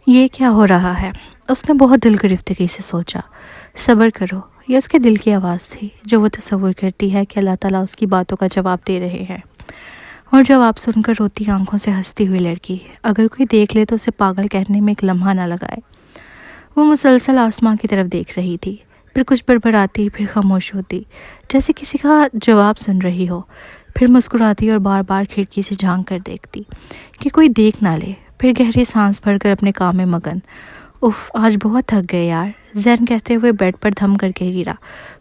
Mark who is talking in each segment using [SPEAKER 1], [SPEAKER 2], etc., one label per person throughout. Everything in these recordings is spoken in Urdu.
[SPEAKER 1] یہ کیا ہو رہا ہے؟ اس نے بہت دل گرفتگی سے سوچا۔ صبر کرو، یہ اس کے دل کی آواز تھی جو وہ تصور کرتی ہے کہ اللہ تعالیٰ اس کی باتوں کا جواب دے رہے ہیں، اور جواب سن کر روتی آنکھوں سے ہنستی ہوئی لڑکی اگر کوئی دیکھ لے تو اسے پاگل کہنے میں ایک لمحہ نہ لگائے۔ وہ مسلسل آسمان کی طرف دیکھ رہی تھی، پھر کچھ بڑبڑاتی، پھر خاموش ہوتی جیسے کسی کا جواب سن رہی ہو، پھر مسکراتی اور بار بار کھڑکی سے جھانک کر دیکھتی کہ کوئی دیکھ نہ لے، پھر گہری سانس بھر کر اپنے کام میں مگن۔ اف، آج بہت تھک گئے یار، زین کہتے ہوئے بیڈ پر دھم کر کے گرا۔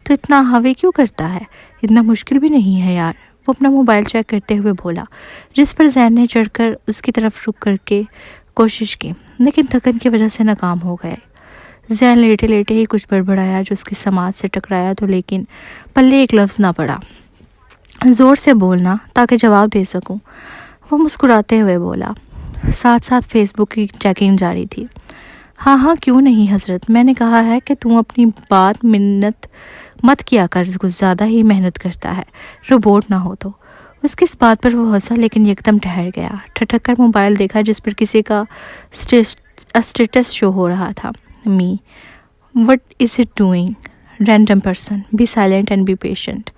[SPEAKER 1] تو اتنا ہاوے کیوں کرتا ہے؟ اتنا مشکل بھی نہیں ہے یار، وہ اپنا موبائل چیک کرتے ہوئے بولا، جس پر زین نے چڑھ کر اس کی طرف رک کر کے کوشش کی، لیکن تھکن کی وجہ سے ناکام ہو گئے۔ زین لیٹے لیٹے ہی کچھ بڑبڑایا جو اس کی سماعت سے ٹکرایا تو لیکن پلے ایک لفظ نہ پڑا۔ زور سے بولنا تاکہ جواب دے سکوں، وہ مسکراتے ہوئے بولا۔ ساتھ ساتھ فیس بک کی چیکنگ جاری تھی۔ ہاں ہاں کیوں نہیں حضرت، میں نے کہا ہے کہ تم اپنی بات منت مت کیا کر، کچھ زیادہ ہی محنت کرتا ہے، روبوٹ نہ ہو تو۔ اس کی اس بات پر وہ ہنسا لیکن یکدم ٹھہر گیا، ٹھٹک کر موبائل دیکھا جس پر کسی کا اسٹیٹس شو ہو رہا تھا۔ Me what is it doing random person be silent and be patient.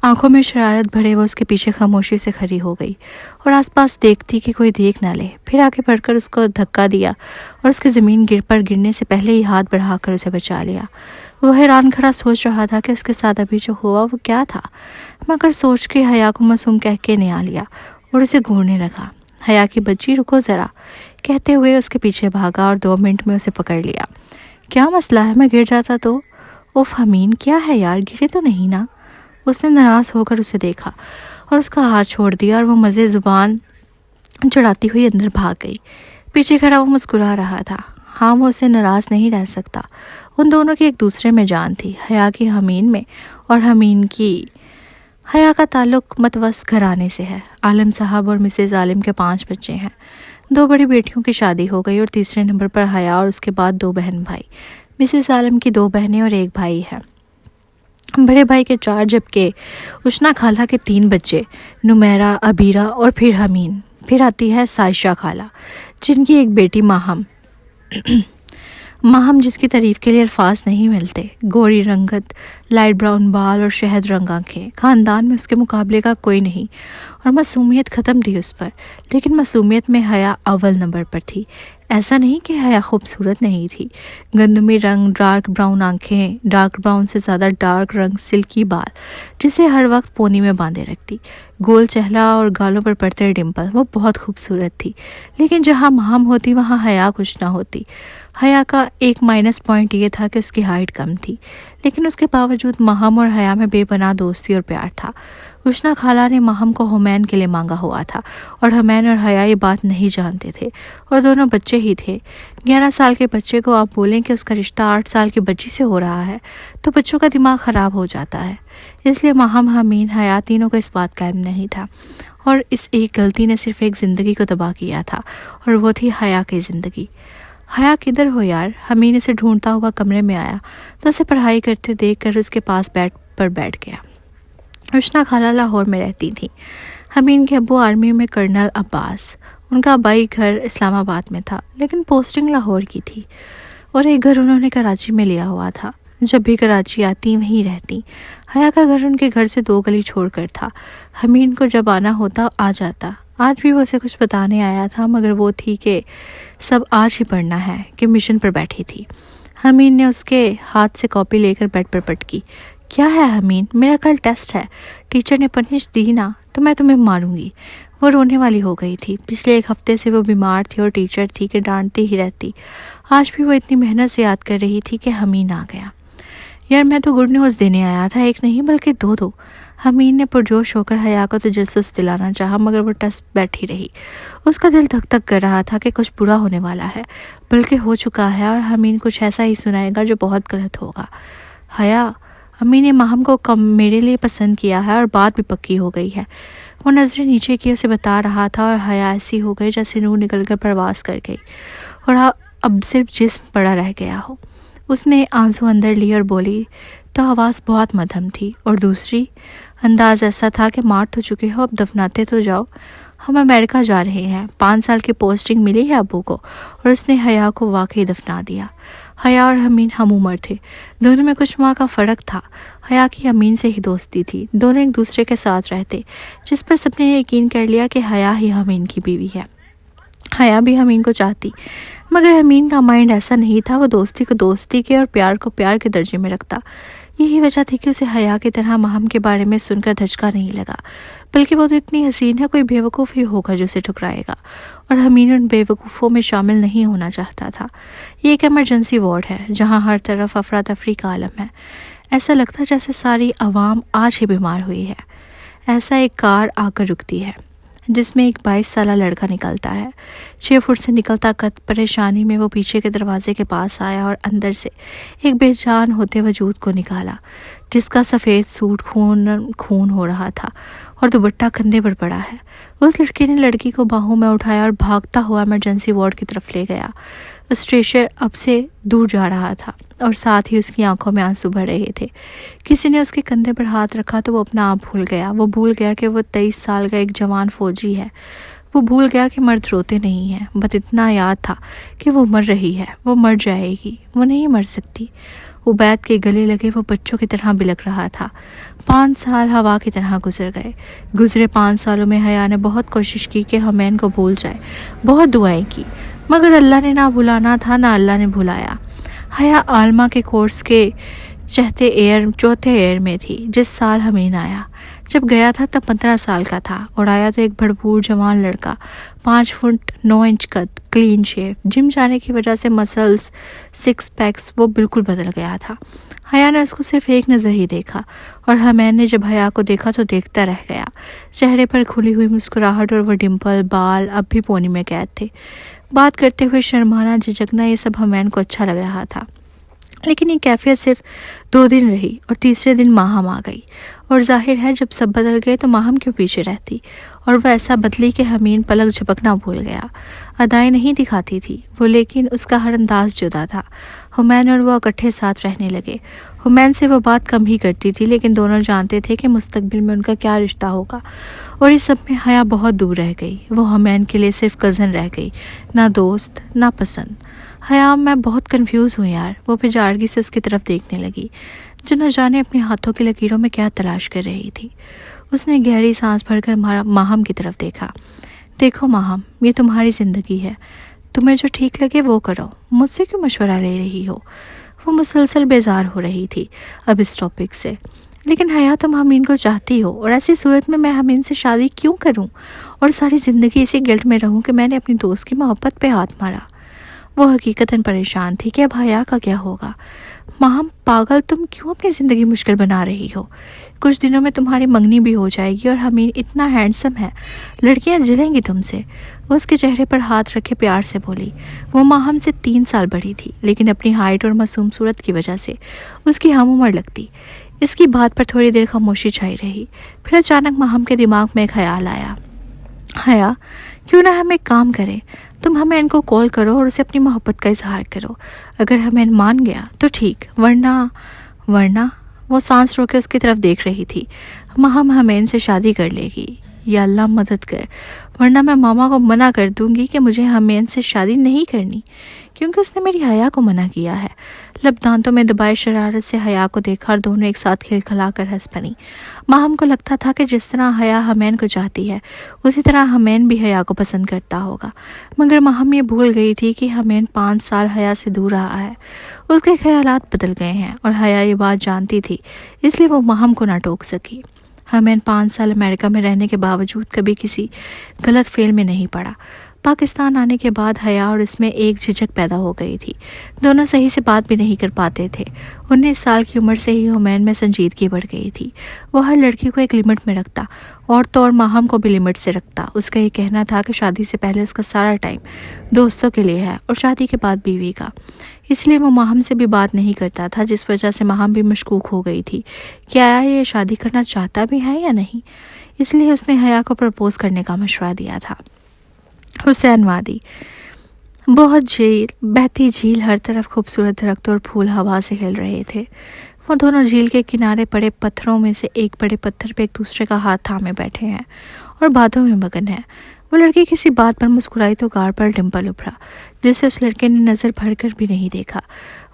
[SPEAKER 1] آنکھوں میں شرارت بھرے وہ اس کے پیچھے خاموشی سے کھڑی ہو گئی اور آس پاس دیکھتی کہ کوئی دیکھ نہ لے، پھر آگے بڑھ کر اس کو دھکا دیا اور اس کی زمین پر گرنے سے پہلے ہی ہاتھ بڑھا کر اسے بچا لیا۔ وہ حیران کھڑا سوچ رہا تھا کہ اس کے ساتھ ابھی جو ہوا وہ کیا تھا، مگر سوچ کے حیا کو معصوم کہہ کے نہا لیا اور اسے گھورنے لگا۔ حیا کی بچی رکو ذرا کہتے ہوئے اس کے پیچھے بھاگا اور 2 منٹ میں اسے پکڑ لیا۔ کیا مسئلہ ہے، میں گر جاتا تو؟ اوف حمین، کیا ہے یار، گرے تو نہیں نا؟ اس نے ناراض ہو کر اسے دیکھا اور اس کا ہاتھ چھوڑ دیا اور وہ مزے زبان چڑھاتی ہوئی اندر بھاگ گئی۔ پیچھے کھڑا وہ مسکرا رہا تھا۔ ہاں، وہ اسے ناراض نہیں رہ سکتا، ان دونوں کی ایک دوسرے میں جان تھی، حیا کی حمین میں اور حمین کی حیا کا تعلق متوسط گھرانے سے ہے۔ عالم صاحب اور مسز عالم کے 5 بچے ہیں، 2 بڑی بیٹیوں کی شادی ہو گئی اور تیسرے نمبر پر حیا اور اس کے بعد 2 بہن بھائی۔ مسز عالم کی 2 بہنیں اور 1 بھائی ہے، بڑے بھائی کے 4 جبکہ اشنا خالہ کے 3 بچے، نمیرہ، عبیرہ اور پھر حمین۔ پھر آتی ہے سائشہ خالہ جن کی ایک بیٹی ماہم جس کی تعریف کے لیے الفاظ نہیں ملتے، گوری رنگت، لائٹ براؤن بال اور شہد رنگ آنکھیں، خاندان میں اس کے مقابلے کا کوئی نہیں، اور معصومیت ختم تھی اس پر، لیکن معصومیت میں حیا اول نمبر پر تھی۔ ایسا نہیں کہ حیا خوبصورت نہیں تھی، گندمی رنگ، ڈارک براؤن آنکھیں، ڈارک براؤن سے زیادہ ڈارک رنگ، سلکی بال جسے ہر وقت پونی میں باندھے رکھتی، گول چہرہ اور گالوں پر پڑتے ڈمپل، وہ بہت خوبصورت تھی۔ لیکن جہاں ماہم ہوتی وہاں حیا کچھ نہ ہوتی۔ حیا کا ایک مائنس پوائنٹ یہ تھا کہ اس کی ہائٹ کم تھی، لیکن اس کے باوجود ماہم اور حیا میں بے پناہ دوستی اور پیار تھا۔ اشنا خالہ نے ماہم کو حمین کے لیے مانگا ہوا تھا اور حمین اور حیا یہ بات نہیں جانتے تھے، اور دونوں بچے ہی تھے۔ 11 سال کے بچے کو آپ بولیں کہ اس کا رشتہ 8 سال کی بچی سے ہو رہا ہے تو بچوں کا دماغ خراب ہو جاتا ہے۔ اس لیے ماہم، حمین، حیا تینوں کو اس بات کا علم نہیں تھا، اور اس ایک غلطی نے صرف ایک زندگی کو تباہ کیا تھا، اور وہ تھی حیا کی زندگی۔ حیا کدھر ہو یار؟ حمین اسے ڈھونڈتا ہوا کمرے میں آیا تو اسے پڑھائی کرتے دیکھ کر اس کے پاس بیڈ پر بیٹھ گیا۔ اشنا خالہ لاہور میں رہتی تھیں۔ حمین کے ابو آرمی میں کرنل عباس، ان کا آبائی گھر اسلام آباد میں تھا لیکن پوسٹنگ لاہور کی تھی، اور ایک گھر انہوں نے کراچی میں لیا ہوا تھا۔ جب بھی کراچی آتی وہیں رہتی۔ حیا کا گھر ان کے گھر سے 2 گلی چھوڑ کر تھا۔ حمین کو جب آنا ہوتا آ جاتا۔ آج بھی وہ اسے کچھ بتانے آیا تھا، مگر وہ تھی کہ سب آج ہی پڑھنا ہے کہ مشن پر بیٹھی تھی۔ حمین نے اس کے ہاتھ سے کاپی لے کر بیڈ پر پٹکی۔ کیا ہے حمین؟ میرا کل ٹیسٹ ہے، ٹیچر نے پنش دی نا تو میں تمہیں ماروں گی۔ وہ رونے والی ہو گئی تھی۔ پچھلے 1 ہفتے سے وہ بیمار تھی اور ٹیچر تھی کہ ڈانٹتی ہی رہتی۔ آج بھی وہ اتنی محنت سے یاد کر رہی تھی کہ حمین آ گیا۔ یار میں تو گڈ نیوز دینے آیا تھا، 1 نہیں بلکہ 2۔ حمین نے پرجوش ہو کر حیا کو تجسس دلانا چاہا، مگر وہ ٹس بیٹھی رہی۔ اس کا دل دھک دھک کر رہا تھا کہ کچھ برا ہونے والا ہے، بلکہ ہو چکا ہے، اور حمین کچھ ایسا ہی سنائے گا جو بہت غلط ہوگا۔ حیا، امی نے ماہم کو میرے لیے پسند کیا ہے اور بات بھی پکی ہو گئی ہے۔ وہ نظریں نیچے کی اسے بتا رہا تھا، اور حیا ایسی ہو گئی جیسے نور نکل کر پرواز کر گئی اور اب صرف جسم پڑا رہ گیا ہو۔ اس نے آنسو اندر لی اور بولی تو آواز بہت مدھم تھی، اور دوسری انداز ایسا تھا کہ مار تو چکے ہو، اب دفناتے تو جاؤ۔ ہم امریکہ جا رہے ہیں۔ 5 سال کی پوسٹنگ ملی ہے ابو کو، اور اس نے حیا کو واقعی دفنا دیا۔ حیا اور امین ہم عمر تھے، دونوں میں کچھ ماہ کا فرق تھا۔ حیا کی امین سے ہی دوستی تھی، دونوں ایک دوسرے کے ساتھ رہتے، جس پر سب نے یقین کر لیا کہ حیا ہی امین کی بیوی ہے۔ حیا بھی امین کو چاہتی، مگر امین کا مائنڈ ایسا نہیں تھا، وہ دوستی کو دوستی کے اور پیار کو پیار کے درجے میں رکھتا۔ یہی وجہ تھی کہ اسے حیا کی طرح ماہم کے بارے میں سن کر دھچکا نہیں لگا، بلکہ وہ تو اتنی حسین ہے، کوئی بیوقوف ہی ہوگا جو اسے ٹھکرائے گا، اور امین ان بیوقوفوں میں شامل نہیں ہونا چاہتا تھا۔ یہ ایک ایمرجنسی وارڈ ہے جہاں ہر طرف افراتفری کا عالم ہے۔ ایسا لگتا جیسے ساری عوام آج ہی بیمار ہوئی ہے۔ ایسا ایک کار آ کر رکتی ہے جس میں ایک 22 سالہ لڑکا نکلتا ہے۔ 6 فٹ سے نکلتا قد پریشانی میں وہ پیچھے کے دروازے کے پاس آیا اور اندر سے ایک بے جان ہوتے وجود کو نکالا، جس کا سفید سوٹ خون ہو رہا تھا اور دوپٹہ کندھے پر پڑا ہے۔ اس لڑکے نے لڑکی کو باہوں میں اٹھایا اور بھاگتا ہوا ایمرجنسی وارڈ کی طرف لے گیا۔ اسٹریچر اب سے دور جا رہا تھا اور ساتھ ہی اس کی آنکھوں میں آنسو بڑھ رہے تھے۔ کسی نے اس کے کندھے پر ہاتھ رکھا تو وہ اپنا آپ بھول گیا۔ وہ بھول گیا کہ وہ 23 سال کا ایک جوان فوجی ہے۔ وہ بھول گیا کہ مرد روتے نہیں ہیں، بس اتنا یاد تھا کہ وہ مر رہی ہے، وہ مر جائے گی، وہ نہیں مر سکتی۔ عبید کے گلے لگے وہ بچوں کی طرح بلک رہا تھا۔ 5 سال ہوا کی طرح گزر گئے۔ گزرے 5 سالوں میں حیا نے بہت کوشش کی کہ حمین کو بھول جائے، بہت دعائیں کی، مگر اللہ نے نہ بھلانا تھا نہ اللہ نے بھلایا۔ حیا عالمہ کے کورس کے چوتھے ایئر میں تھی جس سال حمین آیا۔ جب گیا تھا تب 15 سال کا تھا اور آیا تو ایک بھرپور جوان لڑکا، 5 فٹ 9 انچ قد، کلین شیو۔ جم جانے کی وجہ سے مسلز، 6 پیکس وہ بالکل بدل گیا تھا۔ حیا نے اس کو صرف ایک نظر ہی دیکھا، اور حمین نے جب حیا کو دیکھا تو دیکھتا رہ گیا۔ چہرے پر کھلی ہوئی مسکراہٹ اور وہ ڈمپل بال اب بھی پونی میں قید تھے۔ بات کرتے ہوئے شرمانا، جھجکنا، یہ سب حمین کو اچھا لگ رہا تھا، لیکن یہ کیفیت صرف 2 دن رہی اور تیسرے دن ماہم آ گئی، اور ظاہر ہے جب سب بدل گئے تو ماہم کیوں پیچھے رہتی، اور وہ ایسا بدلی کہ حمین پلک جھپکنا بھول گیا۔ ادائیں نہیں دکھاتی تھی وہ، لیکن اس کا ہر انداز جدا تھا۔ حمین اور وہ اکٹھے ساتھ رہنے لگے۔ حمین سے وہ بات کم ہی کرتی تھی، لیکن دونوں جانتے تھے کہ مستقبل میں ان کا کیا رشتہ ہوگا، اور اس سب میں حیا بہت دور رہ گئی۔ وہ حمین کے لیے صرف کزن رہ گئی، نہ دوست نہ پسند۔ حیا میں بہت کنفیوز ہوں یار، وہ بجارگی سے اس کی طرف دیکھنے لگی جو نہ جانے اپنے ہاتھوں کی لکیروں میں کیا تلاش کر رہی تھی۔ اس نے گہری سانس بھر کر ماہم کی طرف دیکھا۔ دیکھو ماہم، یہ تمہاری زندگی ہے، تمہیں جو ٹھیک لگے وہ کرو، مجھ سے کیوں مشورہ لے رہی ہو؟ وہ مسلسل بیزار ہو رہی تھی اب اس ٹاپک سے۔ لیکن حیا تم حمین کو چاہتی ہو، اور ایسی صورت میں حمین سے شادی کیوں کروں اور ساری زندگی اسی گلٹ میں رہوں کہ میں نے اپنی دوست کی محبت پہ ہاتھ مارا؟ وہ حقیقتاً پریشان تھی کہ اب حیا کا کیا ہوگا۔ ماہم پاگل، تم کیوں اپنی زندگی مشکل بنا رہی ہو؟ کچھ دنوں میں تمہاری منگنی بھی ہو جائے گی، اور حمین اتنا ہینڈسم ہے، لڑکیاں جلیں گی تم سے۔ وہ اس کے چہرے پر ہاتھ رکھے پیار سے بولی۔ وہ ماہم سے 3 سال بڑی تھی، لیکن اپنی ہائٹ اور معصوم صورت کی وجہ سے اس کی ہم عمر لگتی۔ اس کی بات پر تھوڑی دیر خاموشی چھائی رہی، پھر اچانک ماہم کے دماغ میں ایک خیال آیا۔ حیا، کیوں نہ ہم ایک کام کریں، تم حمین کو کال کرو اور اسے اپنی محبت کا اظہار کرو۔ اگر حمین مان گیا تو ٹھیک، ورنہ وہ سانس روکے اس کی طرف دیکھ رہی تھی۔ ماہم حمین سے شادی کر لے گی، یا اللہ مدد کر، ورنہ میں ماما کو منع کر دوں گی کہ مجھے حمین سے شادی نہیں کرنی، کیونکہ اس نے میری حیا کو منع کیا ہے۔ لب دانتوں میں دبائے شرارت سے حیا کو دیکھا اور دونوں ایک ساتھ کھلکھلا کر ہنس پڑیں۔ ماہم کو لگتا تھا کہ جس طرح حیا حمین کو چاہتی ہے اسی طرح حمین بھی حیا کو پسند کرتا ہوگا، مگر ماہم یہ بھول گئی تھی کہ حمین 5 سال حیا سے دور رہا ہے، اس کے خیالات بدل گئے ہیں، اور حیا یہ بات جانتی تھی، اس لیے وہ ماہم کو نہ ٹوک سکی۔ حمین 5 سال امریکہ میں رہنے کے باوجود کبھی کسی غلط فعل میں نہیں پڑا۔ پاکستان آنے کے بعد حیا اور اس میں ایک جھجک پیدا ہو گئی تھی، دونوں صحیح سے بات بھی نہیں کر پاتے تھے۔ 19 سال کی عمر سے ہی حمین میں سنجیدگی بڑھ گئی تھی، وہ ہر لڑکی کو ایک لمٹ میں رکھتا، اور تو اور ماہم کو بھی لمٹ سے رکھتا۔ اس کا یہ کہنا تھا کہ شادی سے پہلے اس کا سارا ٹائم دوستوں کے لیے ہے اور شادی کے بعد بیوی کا، اس لیے وہ ماہم سے بھی بات نہیں کرتا تھا، جس وجہ سے ماہم بھی مشکوک ہو گئی تھی کہ آیا یہ شادی کرنا چاہتا بھی ہے یا نہیں۔ اس لیے اس نے حیا کو پرپوز کرنے کا مشورہ دیا تھا۔ حسین وادی، بہت جھیل، بہتی جھیل، ہر طرف خوبصورت درخت اور پھول ہوا سے ہل رہے تھے۔ وہ دونوں جھیل کے کنارے پڑے پتھروں میں سے ایک بڑے پتھر پہ ایک دوسرے کا ہاتھ تھامے بیٹھے ہیں اور باتوں میں مگن ہیں۔ وہ لڑکی کسی بات پر مسکرائی تو گار پر ڈمپل ابھرا، جسے اس لڑکے نے نظر بھر کر بھی نہیں دیکھا۔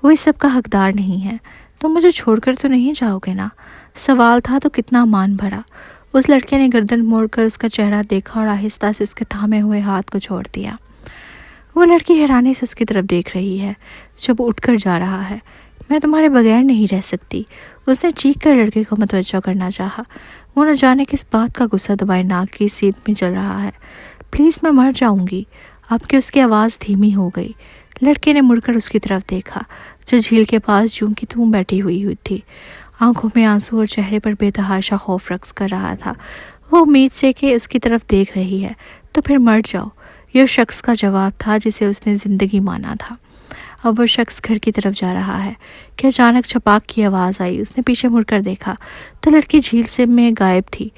[SPEAKER 1] وہ اس سب کا حقدار نہیں ہے۔ تم مجھے چھوڑ کر تو نہیں جاؤ گے نا؟ سوال تھا تو کتنا مان بھرا۔ اس لڑکے نے گردن موڑ کر اس کا چہرہ دیکھا اور آہستہ سے اس کے تھامے ہوئے ہاتھ کو چھوڑ دیا۔ وہ لڑکی حیرانی سے اس کی طرف دیکھ رہی ہے جب اٹھ کر جا رہا ہے۔ میں تمہارے بغیر نہیں رہ سکتی، اس نے چیخ کر لڑکے کو متوجہ کرنا چاہا۔ وہ نہ جانے کس بات کا غصہ دبائے ناک کی سیٹ میں چل رہا ہے۔ پلیز میں مر جاؤں گی، اب کہ اس کی آواز دھیمی ہو گئی۔ لڑکے نے مڑ کر اس کی طرف دیکھا جو جھیل کے پاس جوں کی توں بیٹھی ہوئی تھی۔ آنکھوں میں آنسو اور چہرے پر بے تحاشا خوف رقص کر رہا تھا۔ وہ امید سے کہ اس کی طرف دیکھ رہی ہے تو پھر مر جاؤ، یہ شخص کا جواب تھا جسے اس نے زندگی مانا تھا۔ اب وہ شخص گھر کی طرف جا رہا ہے کہ اچانک چھپاک کی آواز آئی۔ اس نے پیچھے مڑ کر دیکھا تو لڑکی جھیل سے میں غائب تھی۔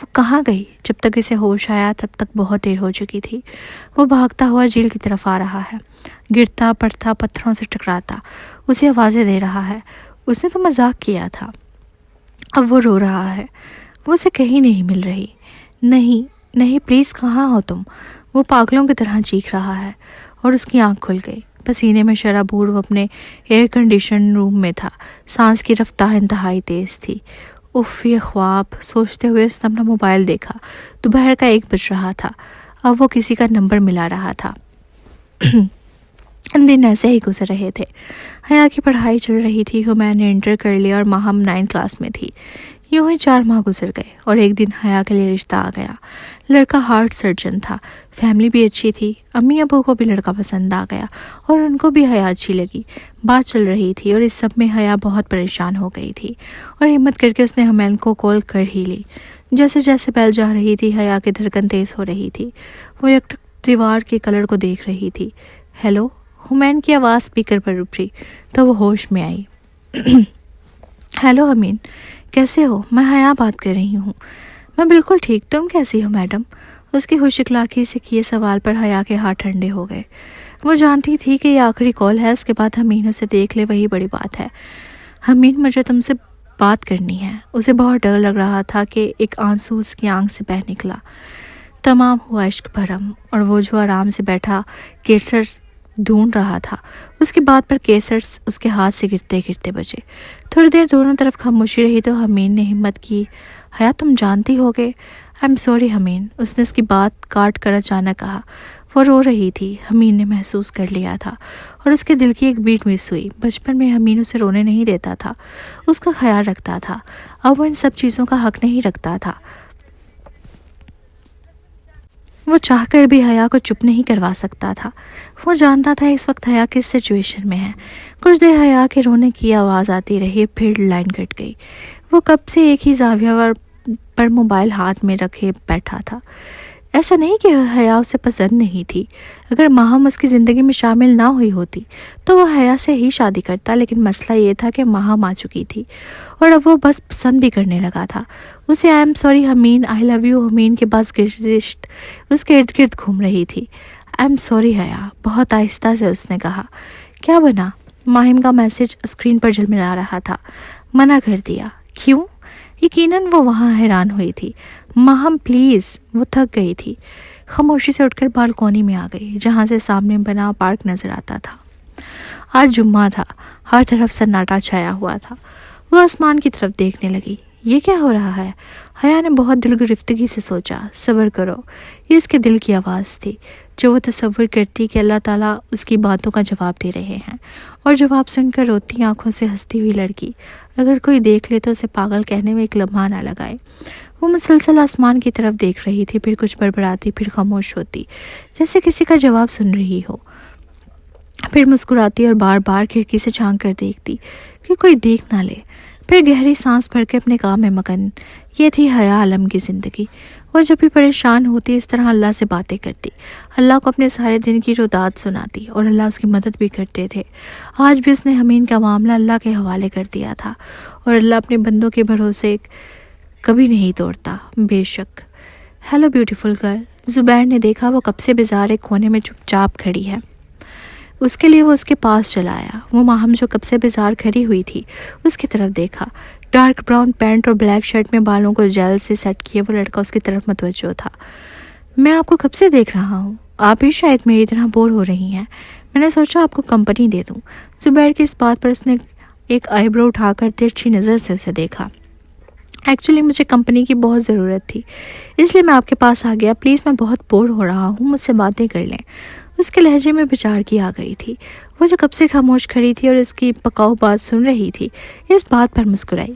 [SPEAKER 1] وہ کہاں گئی؟ جب تک اسے ہوش آیا تب تک بہت دیر ہو چکی تھی۔ وہ بھاگتا ہوا جھیل کی طرف آ رہا ہے، گرتا پڑتا پتھروں سے ٹکراتا، اسے آوازیں دے رہا ہے۔ اس نے تو مذاق کیا تھا، اب وہ رو رہا ہے۔ وہ اسے کہیں نہیں مل رہی۔ نہیں نہیں، پلیز کہاں ہو تم؟ وہ پاگلوں کی طرح چیخ رہا ہے اور اس کی آنکھ کھل گئی۔ پسینے میں شرابور وہ اپنے ایئر کنڈیشن روم میں تھا۔ سانس کی رفتار انتہائی تیز تھی۔ اف، یہ خواب سوچتے ہوئے اس نے اپنا موبائل دیکھا۔ دوپہر کا 1 بج رہا تھا۔ اب وہ کسی کا نمبر ملا رہا تھا۔ دن ایسے ہی گزر رہے تھے۔ حیا کی پڑھائی چل رہی تھی۔ ہمیان نے انٹر کر لیا اور ماہم 9 کلاس میں تھی۔ یوں ہی 4 ماہ گزر گئے اور ایک دن حیا کے لیے رشتہ آ گیا۔ لڑکا ہارٹ سرجن تھا، فیملی بھی اچھی تھی۔ امی ابو کو بھی لڑکا پسند آ گیا اور ان کو بھی حیا اچھی لگی۔ بات چل رہی تھی اور اس سب میں حیا بہت پریشان ہو گئی تھی اور ہمت کر کے اس نے ہمیان کو کال کر ہی لی۔ جیسے جیسے بیل جا رہی تھی حیا کی دھڑکن تیز ہو رہی تھی۔ وہ یک دیوار کے کلر کو دیکھ رہی تھی۔ ہیلو، ہمیان کی آواز اسپیکر پر ابھری تو وہ ہوش میں آئی۔ ہیلو ہمین، کیسے ہو؟ میں حیا بات کر رہی ہوں۔ میں بالکل ٹھیک، تم کیسی ہو میڈم؟ اس کی خوش اخلاقی سے کیے سوال پر حیا کے ہاتھ ٹھنڈے ہو گئے۔ وہ جانتی تھی کہ یہ آخری کال ہے، اس کے بعد ہمین اسے دیکھ لے وہی بڑی بات ہے۔ ہمین، مجھے تم سے بات کرنی ہے۔ اسے بہت ڈر لگ رہا تھا کہ ایک آنسو اس کی آنکھ سے بہہ نکلا۔ تمام ہوا عشق بھرم، اور وہ جو آرام سے بیٹھا کیسر ڈھونڈ رہا تھا، اس کی بات پر کیسر اس کے ہاتھ سے گرتے گرتے بچے۔ تھوڑی دیر دونوں طرف خاموشی رہی تو ہمین نے ہمت کی، حیا تم جانتی ہوگے؟ آئی ایم سوری ہمین، اس نے اس کی بات کاٹ کر اچانک کہا۔ وہ رو رہی تھی، ہمین نے محسوس کر لیا تھا اور اس کے دل کی ایک بیٹ مس ہوئی۔ بچپن میں ہمین اسے رونے نہیں دیتا تھا، اس کا خیال رکھتا تھا۔ اب وہ ان سب چیزوں کا حق نہیں رکھتا تھا۔ وہ چاہ کر بھی حیا کو چپ نہیں کروا سکتا تھا۔ وہ جانتا تھا اس وقت حیا کس سچویشن میں ہے۔ کچھ دیر حیا کے رونے کی آواز آتی رہی، پھر لائن کٹ گئی۔ وہ کب سے ایک ہی زاویہ پر موبائل ہاتھ میں رکھے بیٹھا تھا۔ ایسا نہیں کہ حیا اسے پسند نہیں تھی۔ اگر ماہم اس کی زندگی میں شامل نہ ہوئی ہوتی تو وہ حیا سے ہی شادی کرتا، لیکن مسئلہ یہ تھا کہ ماہم آ چکی تھی اور اب وہ بس پسند بھی کرنے لگا تھا۔ اسے آئی ایم سوری ہمین، آئی لو یو ہمین کے بعد گزشت اس کے ارد گرد گھوم رہی تھی۔ آئی ایم سوری حیا، بہت آہستہ سے اس نے کہا۔ کیا بنا؟ ماہم کا میسج اسکرین پر جھلملا رہا تھا۔ منع کر دیا۔ کیوں؟ یقیناً وہ وہاں حیران ہوئی تھی۔ ماہم پلیز، وہ تھک گئی تھی۔ خاموشی سے اٹھ کر بالکونی میں آ گئی جہاں سے سامنے بنا پارک نظر آتا تھا۔ آج جمعہ تھا، ہر طرف سناٹا چھایا ہوا تھا۔ وہ آسمان کی طرف دیکھنے لگی۔ یہ کیا ہو رہا ہے؟ حیا نے بہت دل گرفتگی سے سوچا۔ صبر کرو، یہ اس کے دل کی آواز تھی جو وہ تصور کرتی کہ اللہ تعالیٰ اس کی باتوں کا جواب دے رہے ہیں، اور جواب سن کر روتی آنکھوں سے ہنستی ہوئی لڑکی اگر کوئی دیکھ لے تو اسے پاگل کہنے میں ایک لمحہ نہ لگائے۔ وہ مسلسل آسمان کی طرف دیکھ رہی تھی، پھر کچھ بڑبڑاتی، پھر خاموش ہوتی جیسے کسی کا جواب سن رہی ہو، پھر مسکراتی اور بار بار کھڑکی سے جھانک کر دیکھتی کہ کوئی دیکھ نہ لے، پھر گہری سانس بھر کے اپنے کام میں مگن۔ یہ تھی حیا عالم کی زندگی۔ وہ جب بھی پریشان ہوتی اس طرح اللہ سے باتیں کرتی، اللہ کو اپنے سارے دن کی روداد سناتی اور اللہ اس کی مدد بھی کرتے تھے۔ آج بھی اس نے ہمین کا معاملہ اللہ کے حوالے کر دیا تھا اور اللہ اپنے بندوں کے بھروسے کبھی نہیں توڑتا، بے شک۔ ہیلو بیوٹیفل گرل، زبیر نے دیکھا وہ کب سے بیزار ایک کونے میں چپ چاپ کھڑی ہے۔ اس کے لیے وہ اس کے پاس چلا آیا۔ وہ ماہم جو کب سے بیزار کھڑی ہوئی تھی اس کی طرف دیکھا۔ ڈارک براؤن پینٹ اور بلیک شرٹ میں بالوں کو جیل سے سیٹ کیے وہ لڑکا اس کی طرف متوجہ تھا۔ میں آپ کو کب سے دیکھ رہا ہوں، آپ بھی شاید میری طرح بور ہو رہی ہیں، میں نے سوچا آپ کو کمپنی دے دوں۔ زبیر کی اس بات پر اس نے ایک آئی برو اٹھا کر ترچھی نظر سے اسے دیکھا۔ ایکچولی مجھے کمپنی کی بہت ضرورت تھی، اس لیے میں آپ کے پاس آ گیا۔ پلیز میں بہت بور ہو رہا ہوں، مجھ سے باتیں کر لیں۔ اس کے لہجے میں بچار کی آ گئی تھی۔ وہ جو کب سے خاموش کھڑی تھی اور اس کی پکاؤ بات سن رہی تھی اس بات پر مسکرائی۔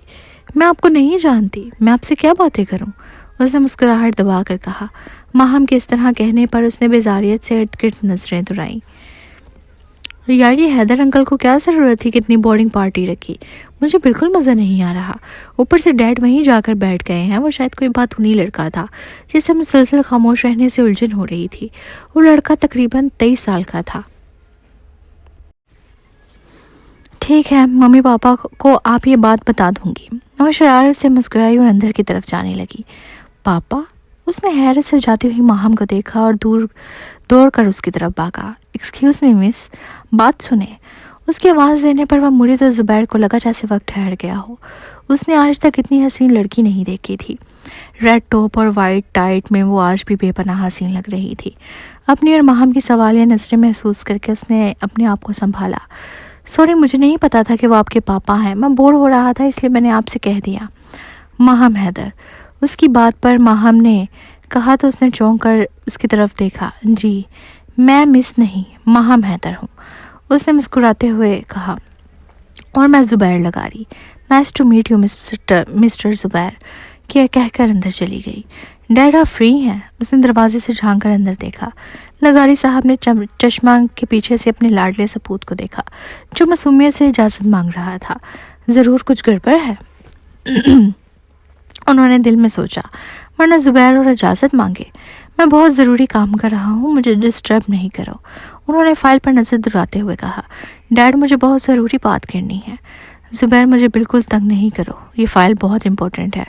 [SPEAKER 1] میں آپ کو نہیں جانتی، میں آپ سے کیا باتیں کروں، اس نے مسکراہٹ دبا کر کہا۔ ماہم کے اس طرح کہنے پر اس نے بیزاریت سے ارد گرد نظریں دورائیں۔ یار یہ حیدر انکل کو کیا ضرورت تھی کتنی بورڈنگ پارٹی رکھی، مجھے بالکل مزہ نہیں آ رہا۔ اوپر سے ڈیڈ وہیں جا کر بیٹھ گئے ہیں۔ وہ شاید کوئی بات انہی لڑکا تھا جسے مسلسل خاموش رہنے سے الجھن ہو رہی تھی۔ وہ لڑکا تقریباً 23 سال کا تھا۔ ٹھیک ہے، ممی پاپا کو آپ یہ بات بتا دوں گی۔ وہ شرارت سے مسکرائی اور اندر کی طرف جانے لگی۔ پاپا؟ اس نے حیرت سے جاتی ہوئی ماہم کو دیکھا اور دوڑ کر اس کی طرف بھاگا۔ ایکسکیوز می مس، بات سنیں۔ اس کی آواز دینے پر وہ مڑی تو زبیر کو لگا جیسے وقت ٹھہر گیا ہو۔ اس نے آج تک اتنی حسین لڑکی نہیں دیکھی تھی۔ ریڈ ٹاپ اور وائٹ ٹائٹ میں وہ آج بھی بے پناہ حسین لگ رہی تھی۔ اپنی اور ماہم کی سوالیہ نظریں محسوس کر کے اس نے اپنے آپ کو سنبھالا۔ سوری، مجھے نہیں پتا تھا کہ وہ آپ کے پاپا ہیں، میں بور ہو رہا تھا اس لیے میں نے آپ سے کہہ دیا۔ ماہم حیدر، اس کی بات پر ماہم نے کہا تو اس نے چونک کر اس کی طرف دیکھا۔ جی، میں مس نہیں، ماہم حیدر ہوں، اس نے مسکراتے ہوئے کہا۔ اور میں زبیر لغاری۔ Nice to meet you mister Zubair, کہہ کر اندر چلی گئی۔ ڈیڈ آپ فری ہیں؟ اس نے دروازے سے جھانک کر اندر دیکھا۔ لغاری صاحب نے چشمہ کے پیچھے سے اپنے لاڈلے سپوت کو دیکھا جو معصومیت سے اجازت مانگ رہا تھا۔ ضرور کچھ گڑبڑ ہے؟ انہوں نے دل میں سوچا، ورنہ زبیر اور اجازت مانگے۔ میں بہت ضروری کام کر رہا ہوں، مجھے ڈسٹرب نہیں کرو، انہوں نے فائل پر نظر دراتے ہوئے کہا۔ ڈیڈ مجھے بہت ضروری بات کرنی ہے۔ زبیر مجھے بالکل تنگ نہیں کرو، یہ فائل بہت امپورٹنٹ ہے،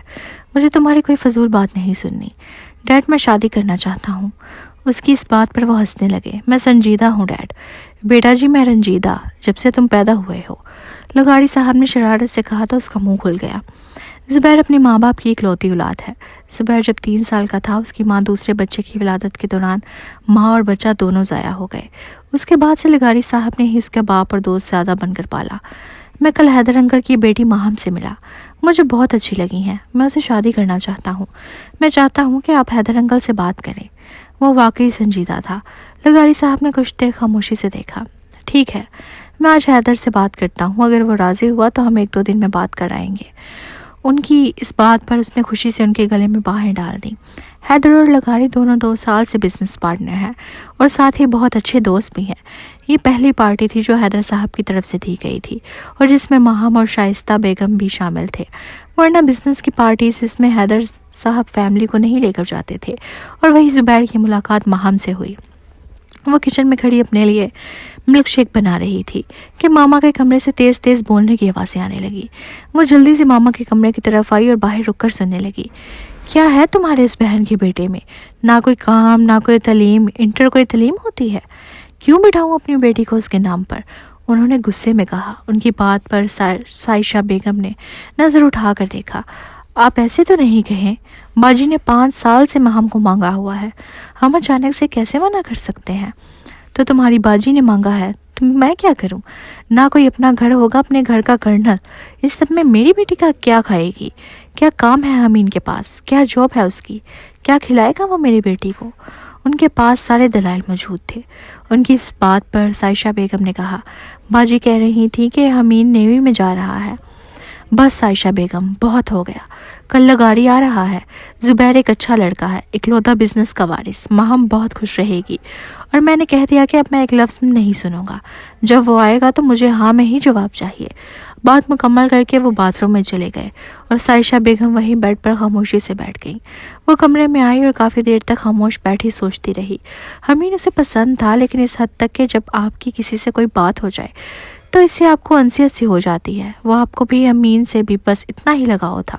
[SPEAKER 1] مجھے تمہاری کوئی فضول بات نہیں سننی۔ ڈیڈ میں شادی کرنا چاہتا ہوں۔ اس کی اس بات پر وہ ہنسنے لگے۔ میں سنجیدہ ہوں ڈیڈ۔ بیٹا جی میں رنجیدہ، جب سے تم پیدا ہوئے ہو، لغاری صاحب نے شرارت سے کہا تو اس کا منہ کھل گیا۔ زبیر اپنے ماں باپ کی اکلوتی اولاد ہے۔ زبیر جب 3 سال کا تھا اس کی ماں دوسرے بچے کی ولادت کے دوران ماں اور بچہ دونوں ضائع ہو گئے۔ اس کے بعد سے لغاری صاحب نے ہی اس کے باپ اور دوست زیادہ بن کر پالا۔ میں کل حیدر انکل کی بیٹی ماہم سے ملا، مجھے بہت اچھی لگی ہیں، میں اسے شادی کرنا چاہتا ہوں۔ میں چاہتا ہوں کہ آپ حیدر انکل سے بات کریں۔ وہ واقعی سنجیدہ تھا۔ لغاری صاحب نے کچھ دیر خاموشی سے دیکھا۔ ٹھیک ہے، میں آج حیدر سے بات کرتا ہوں، اگر وہ راضی ہوا تو ہم 1-2 دن میں بات کر آئیں گے۔ ان کی اس بات پر اس نے خوشی سے ان کے گلے میں باہیں ڈال دیں۔ حیدر اور لغاری دونوں 2 سال سے بزنس پارٹنر ہیں اور ساتھ ہی بہت اچھے دوست بھی ہیں۔ یہ پہلی پارٹی تھی جو حیدر صاحب کی طرف سے دی گئی تھی اور جس میں ماہم اور شائستہ بیگم بھی شامل تھے، ورنہ بزنس کی پارٹیز اس میں حیدر صاحب فیملی کو نہیں لے کر جاتے تھے۔ اور وہی زبیر کی ملاقات ماہم سے ہوئی۔ وہ کچن میں کھڑی اپنے لیے ملک شیک بنا رہی تھی کہ ماما کے کمرے سے تیز تیز بولنے کی آوازیں آنے لگی۔ وہ جلدی سے ماما کے کمرے کی طرف آئی اور باہر رک کر سننے لگی۔ کیا ہے تمہارے اس بہن کے بیٹے میں؟ نہ کوئی کام، نہ کوئی تعلیم، انٹر کوئی تعلیم ہوتی ہے؟ کیوں بٹھاؤں اپنی بیٹی کو اس کے نام پر؟ انہوں نے غصے میں کہا۔ ان کی بات پر سائشہ بیگم نے نظر اٹھا کر دیکھا۔ آپ ایسے تو نہیں کہیں، باجی نے 5 سال سے ماہم کو مانگا ہوا ہے، ہم اچانک سے کیسے منع کر سکتے ہیں؟ تو تمہاری باجی نے مانگا ہے تو میں کیا کروں؟ نہ کوئی اپنا گھر ہوگا، اپنے گھر کا کرنل، اس سب میں میری بیٹی کا کیا کھائے گی؟ کیا کام ہے امین کے پاس؟ کیا جاب ہے اس کی؟ کیا کھلائے گا وہ میری بیٹی کو؟ ان کے پاس سارے دلائل موجود تھے۔ ان کی اس بات پر سائشہ بیگم نے کہا، باجی کہہ رہی تھی کہ امین نیوی میں جا رہا ہے۔ بس عائشہ بیگم، بہت ہو گیا، کل لغاری آ رہا ہے، زبیر ایک اچھا لڑکا ہے، اکلوتا بزنس کا وارث، ماہم بہت خوش رہے گی، اور میں نے کہہ دیا کہ اب میں ایک لفظ نہیں سنوں گا، جب وہ آئے گا تو مجھے ہاں میں ہی جواب چاہیے۔ بات مکمل کر کے وہ باتھ روم میں چلے گئے اور عائشہ بیگم وہیں بیڈ پر خاموشی سے بیٹھ گئیں۔ وہ کمرے میں آئی اور کافی دیر تک خاموش بیٹھی سوچتی رہی۔ امین اسے پسند تھا، لیکن اس حد تک کہ جب آپ کی کسی سے کوئی بات ہو جائے تو اس سے آپ کو انسیت سی ہو جاتی ہے۔ وہ آپ کو بھی امین سے بھی بس اتنا ہی لگاؤ تھا۔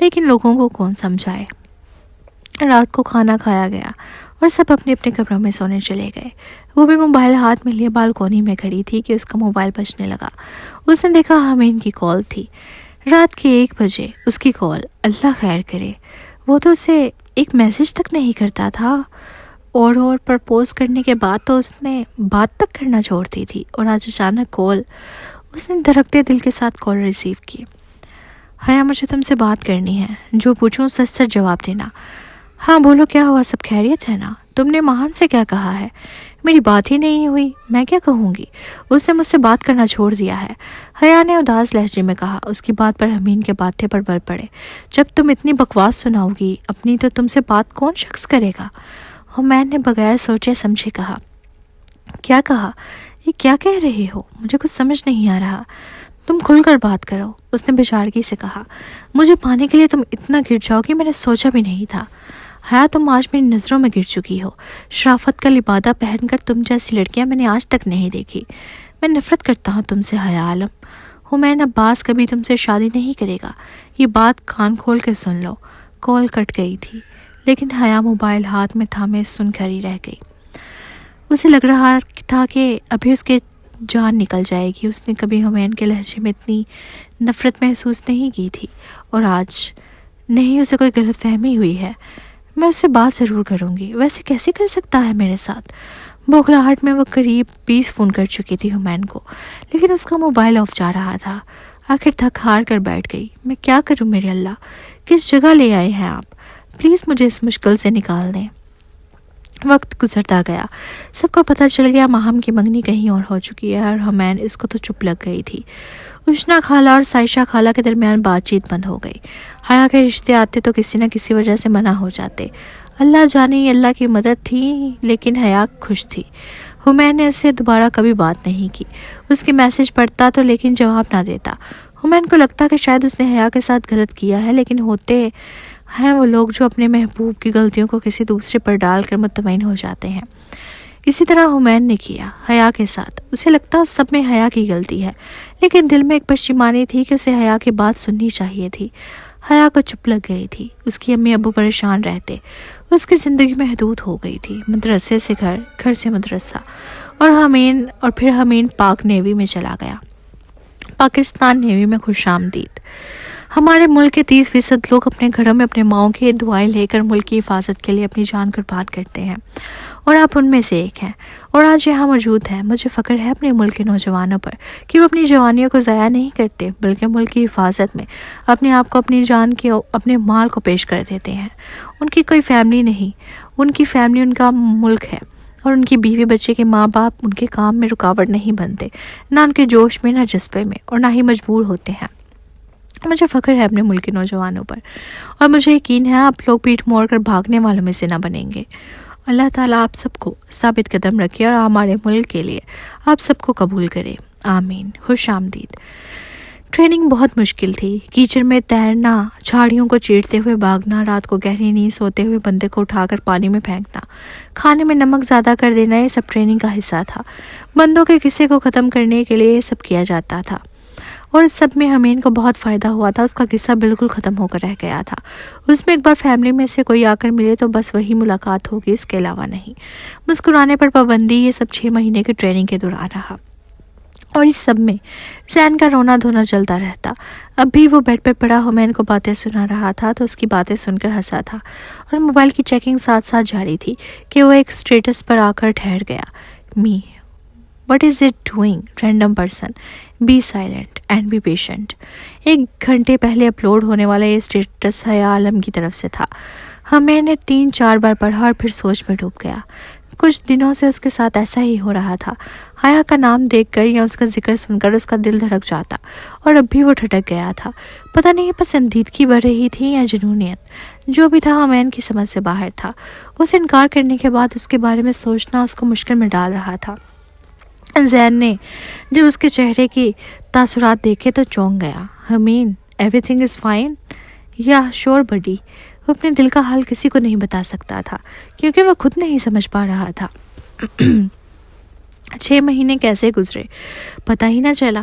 [SPEAKER 1] لیکن لوگوں کو کون سمجھائے۔ رات کو کھانا کھایا گیا اور سب اپنے اپنے کمروں میں سونے چلے گئے۔ وہ بھی موبائل ہاتھ میں لیے بالکونی میں کھڑی تھی کہ اس کا موبائل بجنے لگا۔ اس نے دیکھا حمین کی کال تھی، رات کے 1 بجے اس کی کال۔ اللہ خیر کرے، وہ تو اسے ایک میسج تک نہیں کرتا تھا، اور پرپوز کرنے کے بعد تو اس نے بات تک کرنا چھوڑ دی تھی، اور آج اچانک کال۔ اس نے دھڑکتے دل کے ساتھ کال ریسیو کی۔ حیا، مجھے تم سے بات کرنی ہے، جو پوچھوں سچ سچ جواب دینا۔ ہاں بولو، کیا ہوا؟ سب خیریت ہے نا؟ تم نے ماہم سے کیا کہا ہے؟ میری بات ہی نہیں ہوئی، میں کیا کہوں گی؟ اس نے مجھ سے بات کرنا چھوڑ دیا ہے، حیا نے اداس لہجے میں کہا۔ اس کی بات پر حمین کے ماتھے پر بل پڑے۔ جب تم اتنی بکواس سناؤ گی اپنی تو تم سے بات کون شخص کرے گا؟ حمین نے بغیر سوچے سمجھے کہا۔ کیا کہا؟ یہ کیا کہہ رہے ہو؟ مجھے کچھ سمجھ نہیں آ رہا۔ تم کھل کر بات کرو، اس نے بشارگی سے کہا۔ مجھے پانے کے لیے تم اتنا گر جاؤ گی میں نے سوچا بھی نہیں تھا۔ حیا، تم آج میری نظروں میں گر چکی ہو۔ شرافت کا لبادہ پہن کر تم جیسی لڑکیاں میں نے آج تک نہیں دیکھی۔ میں نفرت کرتا ہوں تم سے حیا عالم۔ حمین عباس کبھی تم سے شادی نہیں کرے گا، یہ بات کان کھول کے سن لو۔ کال کٹ گئی تھی، لیکن حیا موبائل ہاتھ میں تھامے سن کر ہی رہ گئی۔ اسے لگ رہا تھا کہ ابھی اس کے جان نکل جائے گی۔ اس نے کبھی حمین کے لہجے میں اتنی نفرت محسوس نہیں کی تھی، اور آج نہیں اسے کوئی غلط فہمی ہوئی ہے۔ میں اس سے بات ضرور کروں گی، ویسے کیسے کر سکتا ہے میرے ساتھ؟ بوکھلاہٹ میں وہ قریب 20 فون کر چکی تھی حمین کو، لیکن اس کا موبائل آف جا رہا تھا۔ آخر تھک ہار کر بیٹھ گئی۔ میں کیا کروں میرے اللہ، کس جگہ لے آئے ہیں آپ؟ پلیز مجھے اس مشکل سے نکال دیں۔ وقت گزرتا گیا، سب کو پتہ چل گیا ماہم کی منگنی کہیں اور ہو چکی ہے، اور حمین اس کو تو چپ لگ گئی تھی۔ اشنا خالہ اور سائشہ خالہ کے درمیان بات چیت بند ہو گئی۔ حیا کے رشتے آتے تو کسی نہ کسی وجہ سے منع ہو جاتے۔ اللہ جانے یہ اللہ کی مدد تھی، لیکن حیا خوش تھی۔ حمین نے اس سے دوبارہ کبھی بات نہیں کی۔ اس کی میسج پڑھتا تو لیکن جواب نہ دیتا۔ حمین کو لگتا کہ شاید اس نے حیا کے ساتھ غلط کیا ہے، لیکن ہوتے ہیں وہ لوگ جو اپنے محبوب کی غلطیوں کو کسی دوسرے پر ڈال کر مطمئن ہو جاتے ہیں۔ اسی طرح حمین نے کیا حیا کے ساتھ۔ اسے لگتا اس سب میں حیا کی غلطی ہے، لیکن دل میں ایک پشیمانی تھی کہ اسے حیا کی بات سننی چاہیے تھی۔ حیا کو چپ لگ گئی تھی۔ اس کی امی ابو پریشان رہتے، اس کی زندگی محدود ہو گئی تھی۔ مدرسے سے گھر، گھر سے مدرسہ، اور پھر حمین پاک نیوی میں چلا گیا۔ پاکستان نیوی میں خوش آمدید۔ ہمارے ملک کے 30% لوگ اپنے گھروں میں اپنے ماؤں کی دعائیں لے کر ملک کی حفاظت کے لیے اپنی جان قربان کرتے ہیں، اور آپ ان میں سے ایک ہیں، اور آج یہاں موجود ہیں۔ مجھے فخر ہے اپنے ملک کے نوجوانوں پر کہ وہ اپنی جوانیوں کو ضائع نہیں کرتے، بلکہ ملک کی حفاظت میں اپنے آپ کو، اپنی جان کی، اپنے مال کو پیش کر دیتے ہیں۔ ان کی کوئی فیملی نہیں، ان کی فیملی ان کا ملک ہے، اور ان کی بیوی بچے کے ماں باپ ان کے کام میں رکاوٹ نہیں بنتے، نہ ان کے جوش میں، نہ جذبے میں، اور نہ ہی مجبور ہوتے ہیں۔ مجھے فخر ہے اپنے ملک کے نوجوانوں پر، اور مجھے یقین ہے آپ لوگ پیٹھ موڑ کر بھاگنے والوں میں سے نہ بنیں گے۔ اللہ تعالیٰ آپ سب کو ثابت قدم رکھے اور ہمارے ملک کے لیے آپ سب کو قبول کرے، آمین۔ خوش آمدید۔ ٹریننگ بہت مشکل تھی۔ کیچڑ میں تیرنا، جھاڑیوں کو چیرتے ہوئے بھاگنا، رات کو گہری نیند سوتے ہوئے بندے کو اٹھا کر پانی میں پھینکنا، کھانے میں نمک زیادہ کر دینا، یہ سب ٹریننگ کا حصہ تھا۔ بندوں کے قصے کو ختم کرنے کے لیے یہ سب کیا جاتا تھا، اور اس سب میں حمین کو بہت فائدہ ہوا تھا۔ اس کا قصہ بالکل ختم ہو کر رہ گیا تھا۔ اس میں ایک بار فیملی میں سے کوئی آ کر ملے تو بس وہی ملاقات ہوگی، اس کے علاوہ نہیں۔ مسکرانے پر پابندی، یہ سب 6 مہینے کی ٹریننگ کے دوران رہا، اور اس سب میں زین کا رونا دھونا چلتا رہتا۔ اب بھی وہ بیڈ پر پڑا حمین کو باتیں سنا رہا تھا تو اس کی باتیں سن کر ہنسا تھا، اور موبائل کی چیکنگ ساتھ ساتھ جاری تھی کہ وہ ایک سٹیٹس پر آ کر ٹھہر گیا۔ می What is it doing? Random person. Be silent and be patient. 1 گھنٹے پہلے اپلوڈ ہونے والا یہ سٹیٹس حیا عالم کی طرف سے تھا۔ ہمیں نے 3-4 بار پڑھا اور پھر سوچ میں ڈوب گیا۔ کچھ دنوں سے اس کے ساتھ ایسا ہی ہو رہا تھا۔ حیا کا نام دیکھ کر یا اس کا ذکر سن کر اس کا دل دھڑک جاتا، اور اب بھی وہ ٹھٹک گیا تھا۔ پتہ نہیں پسندیدگی بڑھ رہی تھی یا جنونیت، جو بھی تھا حمین کی سمجھ سے باہر تھا۔ اسے انکار کرنے کے بعد اس کے بارے میں سوچنا اس کو مشکل میں ڈال رہا تھا۔ زین نے جب اس کے چہرے کی تاثرات دیکھے تو چونک گیا۔ حمین، ایوری تھنگ از فائن؟ یا شور بڈی۔ وہ اپنے دل کا حال کسی کو نہیں بتا سکتا تھا، کیونکہ وہ خود نہیں سمجھ پا رہا تھا۔ 6 مہینے کیسے گزرے پتہ ہی نہ چلا۔